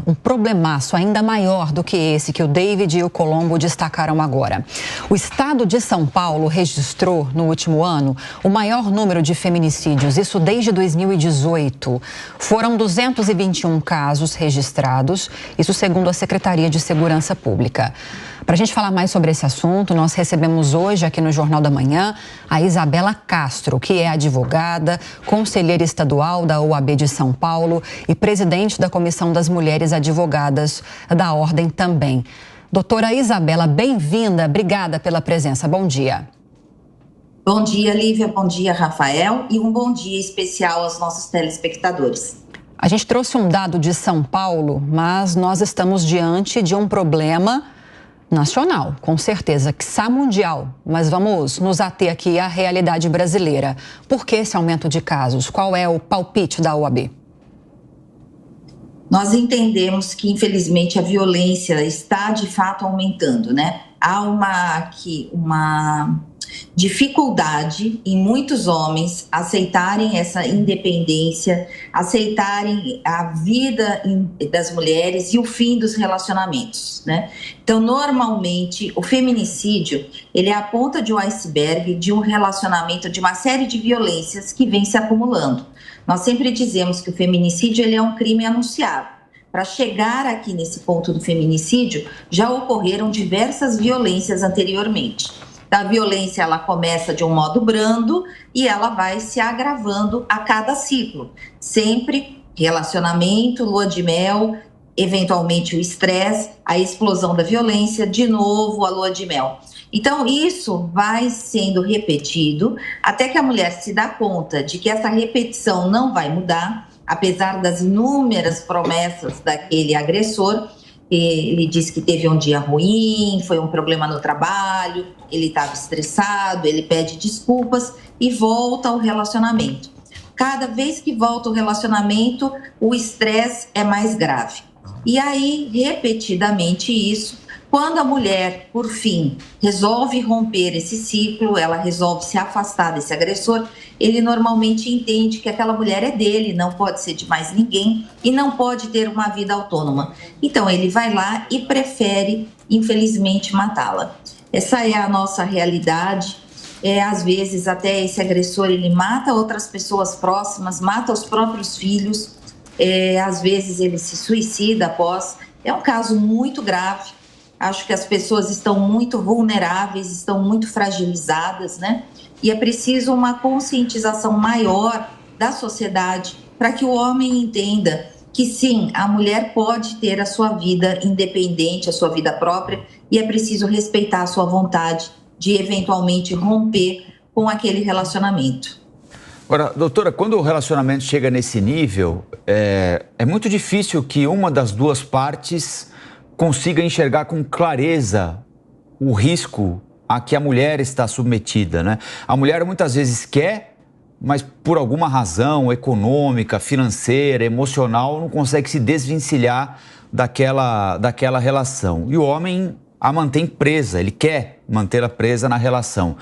um problemaço ainda maior do que esse que o David e o Colombo destacaram agora. O estado de São Paulo registrou, no último ano, o maior número de feminicídios, isso desde 2018. Foram 221 casos registrados, isso segundo a Secretaria de Segurança Pública. Para a gente falar mais sobre esse assunto, nós recebemos hoje aqui no Jornal da Manhã a Isabela Castro, que é advogada, conselheira estadual da OAB de São Paulo e presidente da Comissão das Mulheres Advogadas da Ordem também. Doutora Isabela, bem-vinda, obrigada pela presença, bom dia. Bom dia, Lívia, bom dia, Rafael, e um bom dia especial aos nossos telespectadores. A gente trouxe um dado de São Paulo, mas nós estamos diante de um problema nacional, com certeza, quiçá mundial, mas vamos nos ater aqui à realidade brasileira. Por que esse aumento de casos? Qual é o palpite da OAB? Nós entendemos que, infelizmente, a violência está, de fato, aumentando, né? Há uma dificuldade em muitos homens aceitarem essa independência, aceitarem a vida das mulheres e o fim dos relacionamentos, né? Então, normalmente, o feminicídio, ele é a ponta de um iceberg de um relacionamento, de uma série de violências que vem se acumulando. Nós sempre dizemos que o feminicídio, ele é um crime anunciado. Para chegar aqui nesse ponto do feminicídio, já ocorreram diversas violências anteriormente. A violência, ela começa de um modo brando e ela vai se agravando a cada ciclo. Sempre relacionamento, lua de mel, eventualmente o estresse, a explosão da violência, de novo a lua de mel. Então, isso vai sendo repetido até que a mulher se dá conta de que essa repetição não vai mudar, apesar das inúmeras promessas daquele agressor. Ele disse que teve um dia ruim, foi um problema no trabalho, ele estava estressado, ele pede desculpas e volta ao relacionamento. Cada vez que volta ao relacionamento, o estresse é mais grave. E aí, repetidamente isso, quando a mulher, por fim, resolve romper esse ciclo, ela resolve se afastar desse agressor, ele normalmente entende que aquela mulher é dele, não pode ser de mais ninguém e não pode ter uma vida autônoma. Então, ele vai lá e prefere, infelizmente, matá-la. Essa é a nossa realidade. Às vezes, até esse agressor, ele mata outras pessoas próximas, mata os próprios filhos. Às vezes, ele se suicida após. É um caso muito grave. Acho que as pessoas estão muito vulneráveis, estão muito fragilizadas, né? E é preciso uma conscientização maior da sociedade para que o homem entenda que sim, a mulher pode ter a sua vida independente, a sua vida própria, e é preciso respeitar a sua vontade de eventualmente romper com aquele relacionamento. Agora, doutora, quando o relacionamento chega nesse nível, é muito difícil que uma das duas partes consiga enxergar com clareza o risco a que a mulher está submetida, né? A mulher muitas vezes quer, mas por alguma razão econômica, financeira, emocional, não consegue se desvencilhar daquela relação. E o homem a mantém presa, ele quer mantê-la presa na relação.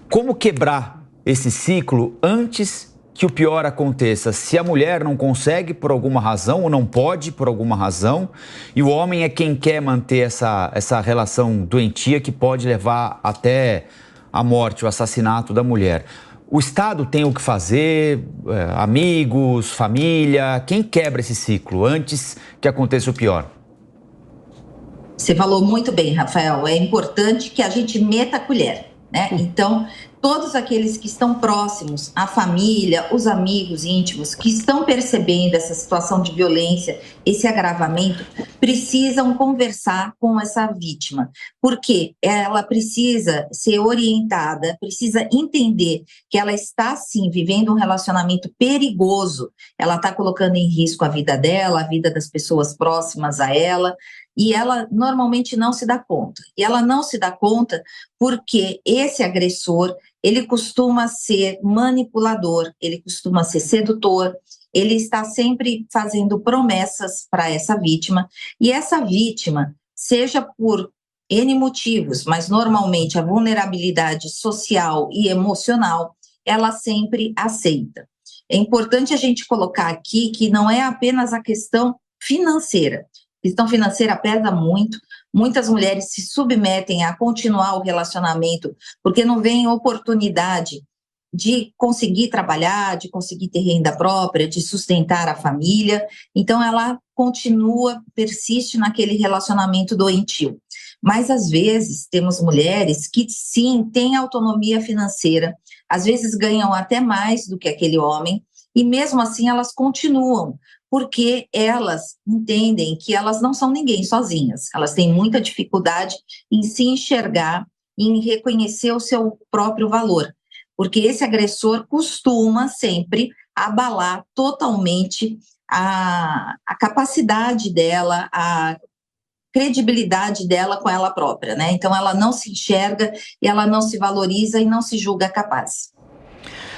Como quebrar esse ciclo antes que o pior aconteça? Se a mulher não consegue por alguma razão ou não pode por alguma razão, e o homem é quem quer manter essa relação doentia que pode levar até a morte, o assassinato da mulher. O Estado tem o que fazer, amigos, família, quem quebra esse ciclo antes que aconteça o pior? Você falou muito bem, Rafael, é importante que a gente meta a colher, né? Então, todos aqueles que estão próximos, a família, os amigos íntimos, que estão percebendo essa situação de violência, esse agravamento, precisam conversar com essa vítima, porque ela precisa ser orientada, precisa entender que ela está, sim, vivendo um relacionamento perigoso, ela está colocando em risco a vida dela, a vida das pessoas próximas a ela, e ela normalmente não se dá conta. E ela não se dá conta porque esse agressor, ele costuma ser manipulador, ele costuma ser sedutor, ele está sempre fazendo promessas para essa vítima, e essa vítima, seja por N motivos, mas normalmente a vulnerabilidade social e emocional, ela sempre aceita. É importante a gente colocar aqui que não é apenas a questão financeira. A questão financeira pesa muito, muitas mulheres se submetem a continuar o relacionamento porque não veem oportunidade de conseguir trabalhar, de conseguir ter renda própria, de sustentar a família, então ela continua, persiste naquele relacionamento doentio. Mas, às vezes, temos mulheres que, sim, têm autonomia financeira, às vezes ganham até mais do que aquele homem, e mesmo assim elas continuam, porque elas entendem que elas não são ninguém sozinhas, elas têm muita dificuldade em se enxergar, em reconhecer o seu próprio valor, porque esse agressor costuma sempre abalar totalmente a capacidade dela, a credibilidade dela com ela própria, né? Então ela não se enxerga, ela não se valoriza e não se julga capaz.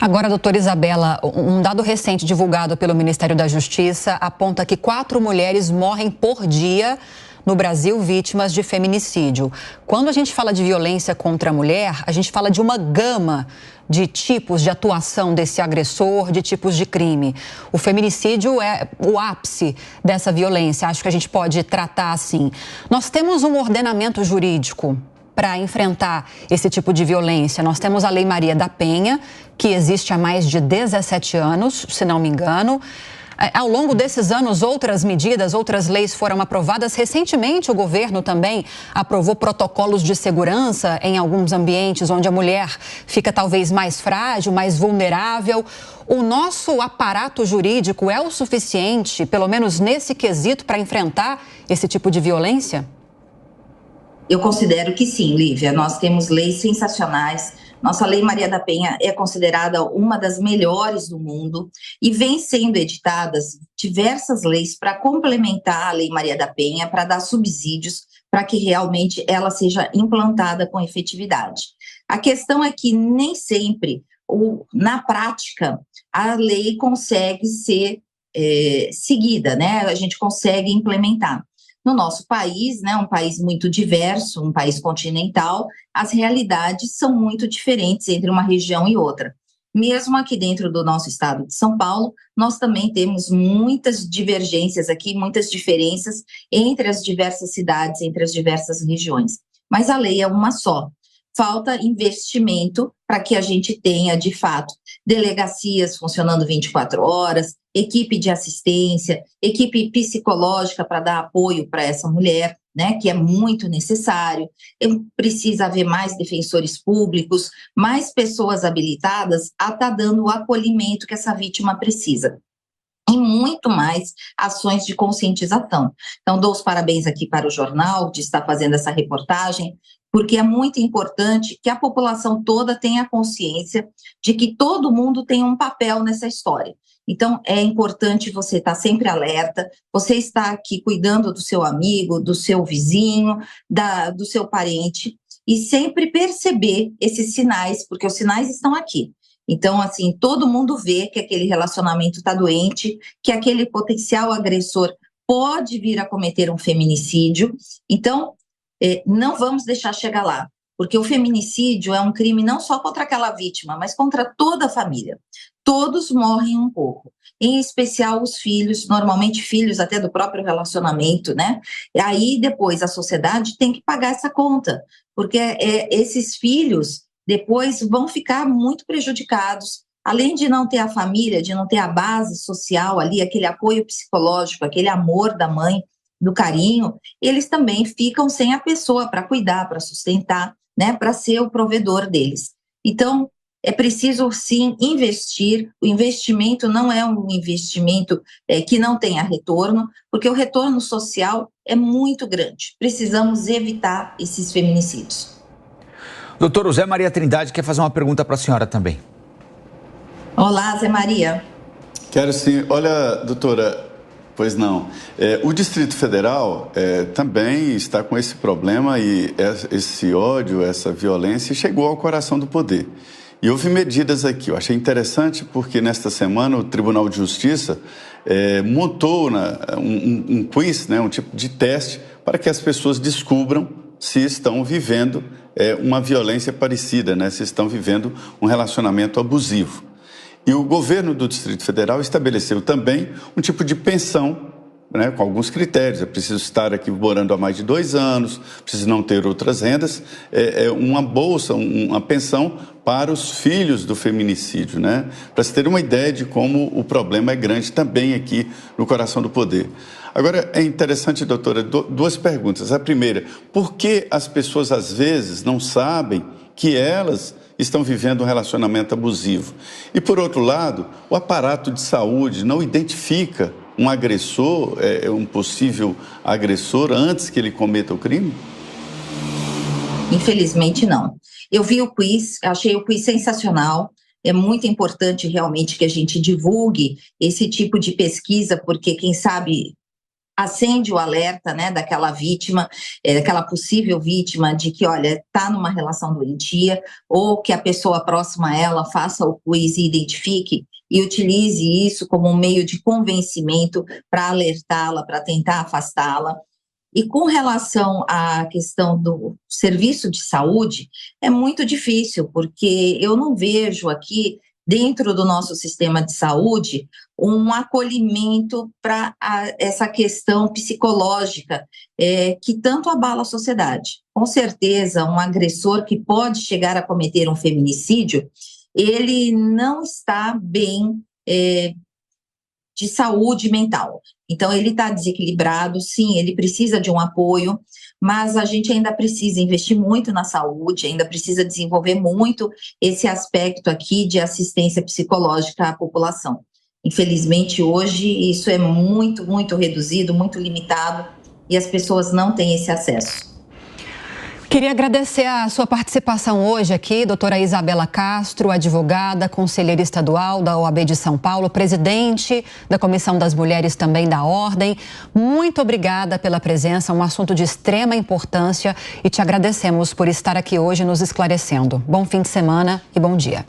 Agora, doutora Isabela, um dado recente divulgado pelo Ministério da Justiça aponta que 4 mulheres morrem por dia no Brasil vítimas de feminicídio. Quando a gente fala de violência contra a mulher, a gente fala de uma gama de tipos de atuação desse agressor, de tipos de crime. O feminicídio é o ápice dessa violência, acho que a gente pode tratar assim. Nós temos um ordenamento jurídico para enfrentar esse tipo de violência. Nós temos a Lei Maria da Penha, que existe há mais de 17 anos, se não me engano. Ao longo desses anos, outras medidas, outras leis foram aprovadas. Recentemente, o governo também aprovou protocolos de segurança em alguns ambientes onde a mulher fica talvez mais frágil, mais vulnerável. O nosso aparato jurídico é o suficiente, pelo menos nesse quesito, para enfrentar esse tipo de violência? Eu considero que sim, Lívia. Nós temos leis sensacionais. Nossa Lei Maria da Penha é considerada uma das melhores do mundo e vem sendo editadas diversas leis para complementar a Lei Maria da Penha, para dar subsídios para que realmente ela seja implantada com efetividade. A questão é que nem sempre, na prática, a lei consegue ser seguida, né? A gente consegue implementar. No nosso país, né, um país muito diverso, um país continental, as realidades são muito diferentes entre uma região e outra. Mesmo aqui dentro do nosso estado de São Paulo, nós também temos muitas divergências aqui, muitas diferenças entre as diversas cidades, entre as diversas regiões. Mas a lei é uma só. Falta investimento para que a gente tenha, de fato, delegacias funcionando 24 horas, equipe de assistência, equipe psicológica para dar apoio para essa mulher, né, que é muito necessário. Precisa haver mais defensores públicos, mais pessoas habilitadas a estar dando o acolhimento que essa vítima precisa. E muito mais ações de conscientização. Então, dou os parabéns aqui para o jornal de estar fazendo essa reportagem, porque é muito importante que a população toda tenha consciência de que todo mundo tem um papel nessa história. Então, é importante você estar sempre alerta, você estar aqui cuidando do seu amigo, do seu vizinho, do seu parente, e sempre perceber esses sinais, porque os sinais estão aqui. Então, assim, todo mundo vê que aquele relacionamento está doente, que aquele potencial agressor pode vir a cometer um feminicídio. Então, não vamos deixar chegar lá, porque o feminicídio é um crime não só contra aquela vítima, mas contra toda a família. Todos morrem um pouco, em especial os filhos, normalmente filhos até do próprio relacionamento, né? E aí, depois, a sociedade tem que pagar essa conta, porque esses filhos depois vão ficar muito prejudicados. Além de não ter a família, de não ter a base social ali, aquele apoio psicológico, aquele amor da mãe, do carinho, eles também ficam sem a pessoa para cuidar, para sustentar, né, para ser o provedor deles. Então, é preciso, sim, investir. O investimento não é um investimento que não tenha retorno, porque o retorno social é muito grande. Precisamos evitar esses feminicídios. Doutor Zé Maria Trindade quer fazer uma pergunta para a senhora também. Olá, Zé Maria. Quero sim. Olha, doutora, pois não. O Distrito Federal também está com esse problema e esse ódio, essa violência chegou ao coração do poder. E houve medidas aqui. Eu achei interessante porque nesta semana o Tribunal de Justiça montou um quiz, né, um tipo de teste para que as pessoas descubram se estão vivendo uma violência parecida, né, se estão vivendo um relacionamento abusivo. E o governo do Distrito Federal estabeleceu também um tipo de pensão né, com alguns critérios. É preciso estar aqui morando há mais de 2 anos, preciso não ter outras rendas, uma bolsa, uma pensão para os filhos do feminicídio, né? Para se ter uma ideia de como o problema é grande também aqui no Coração do Poder. Agora, é interessante, doutora, 2 perguntas. A primeira, por que as pessoas às vezes não sabem que elas estão vivendo um relacionamento abusivo? E, por outro lado, o aparato de saúde não identifica um agressor, um possível agressor, antes que ele cometa o crime? Infelizmente, não. Eu vi o quiz, achei o quiz sensacional. É muito importante realmente que a gente divulgue esse tipo de pesquisa, porque quem sabe acende o alerta, né, daquela vítima, daquela possível vítima de que, olha, está numa relação doentia, ou que a pessoa próxima a ela faça o quiz e identifique e utilize isso como um meio de convencimento para alertá-la, para tentar afastá-la. E com relação à questão do serviço de saúde, é muito difícil, porque eu não vejo aqui, dentro do nosso sistema de saúde, um acolhimento para essa questão psicológica que tanto abala a sociedade. Com certeza, um agressor que pode chegar a cometer um feminicídio, ele não está bem de saúde mental. Então, ele está desequilibrado, sim, ele precisa de um apoio, mas a gente ainda precisa investir muito na saúde, ainda precisa desenvolver muito esse aspecto aqui de assistência psicológica à população. Infelizmente, hoje, isso é muito, muito reduzido, muito limitado, e as pessoas não têm esse acesso. Queria agradecer a sua participação hoje aqui, doutora Isabela Castro, advogada, conselheira estadual da OAB de São Paulo, presidente da Comissão das Mulheres também da Ordem. Muito obrigada pela presença, um assunto de extrema importância, e te agradecemos por estar aqui hoje nos esclarecendo. Bom fim de semana e bom dia.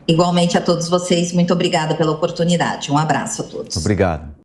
Igualmente a todos vocês, muito obrigada pela oportunidade. Um abraço a todos. Obrigado.